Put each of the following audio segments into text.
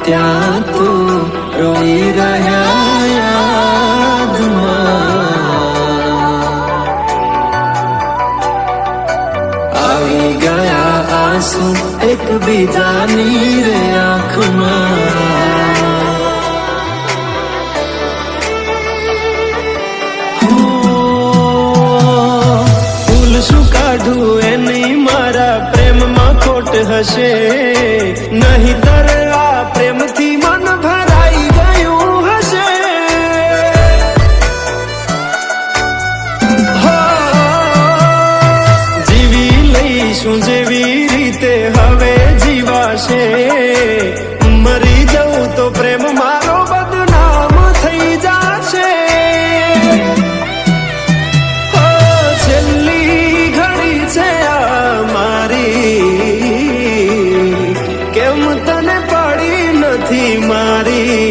ત્યાં તું રોઈ રહ્યા યાદમાં આવી ગયા આંસુ એકબીજાની રે આંખમાં ફૂલ શું કાઢું એની મારા પ્રેમમાં ખોટ હશે નહીંતર આ પ્રેમથી મન ભરાઈ ગયું હશે જીવી લઈશું જેવી રીતે હવે જીવાશે મરી જવું તો પ્રેમ મારો બદનામ થઈ જશે છેલ્લી ઘડી છે આ મારી કેમ તને પડી નથી મારી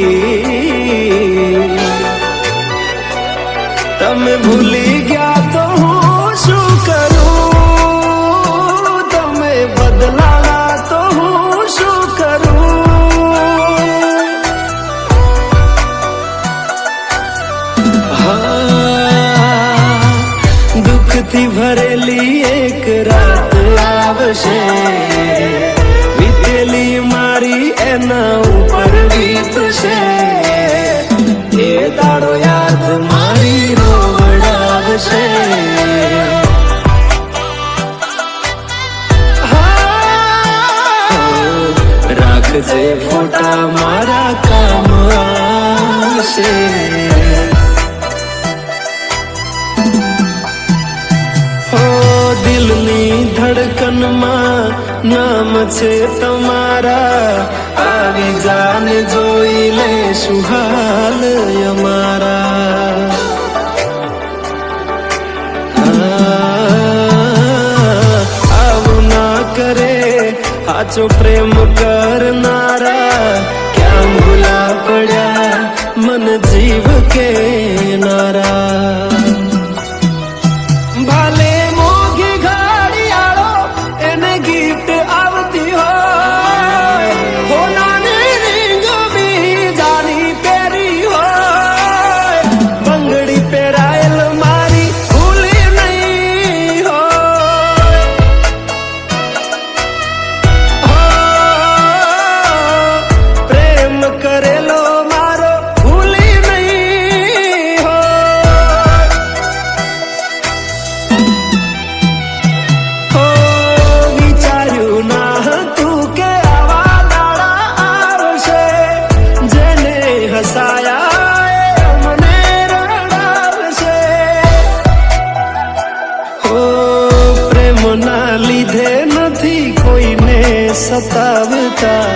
તમે ભૂલી ગયા તો હું શું કરું તમે બદલાવા તો હું શું કરું દુઃખથી ભરેલી એક રાત આવશે વીતેલી મારી એના ઉપર વીતશે એ દાડો યાદ મારી રોવડાવશે રાખજે ફોટા મારા કામ આવશે દિલની ધડકનમાં નામ છે તમારા આવી જાન જોઈ લે સુહાલ અમારા આવું ના કરે સાચો પ્રેમ કરનારા ક્યાં ભૂલા પડ્યા મન જીવ કે નારા ભાલે મોઘી ઘડિયાળો એને ગિફ્ટ આવતી હોય હોનાની રીંગ બીજાની પહેરી હોય બંગડી પહેરાયેલ મારી ભૂલી નહીં હોય પ્રેમ કરેલો મારો ભૂલી નહીં હોય વિચાર્યું ના હતું કે આવા દાડા આવશે જેને હસાયા મને રડાવશે પ્રેમના લીધે નથી કોઈને સતાવતા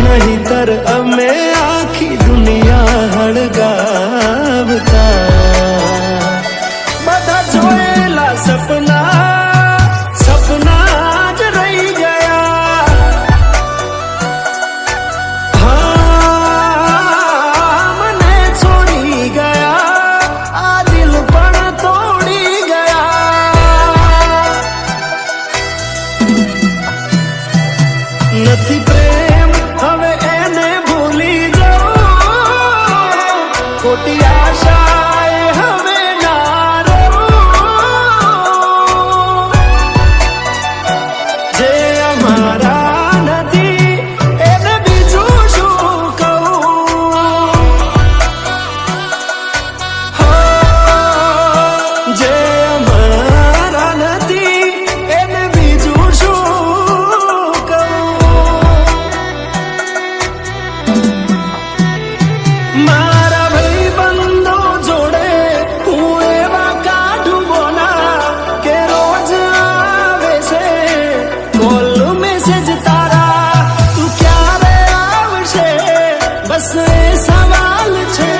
નહીંતર અમે આખી દુનિયા હળગાવતા બધા જોયેલા સપના જ રહી ગયા મને છોડી ગયા આ દિલ પણ તોડી ગયા નથી પ્રેમ હવે એને ભૂલી જાઉં ખોટી આશાએ હવે ના રહું જે અમારા નથી એને બીજું શું કહું જે અમારા નથી એને બીજું શું મારા ભાઈબંધો જોડે હું એવા કાઢું બોના કે રોજ આવે છે કોલ મેસેજ તારા તું ક્યારે આવશે બસ એ સવાલ છે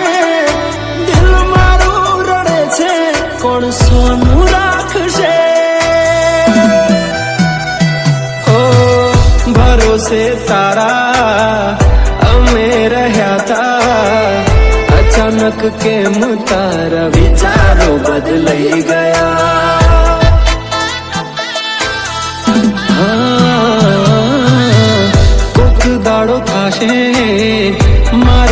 દિલ મારું રડે છે કોણ સોનું રાખશે ભરોસે તારા અમે રહ્યા તા અચાનક કેમ તારા વિચારો બદલાઈ ગયા કોક દાડો થશે. મારા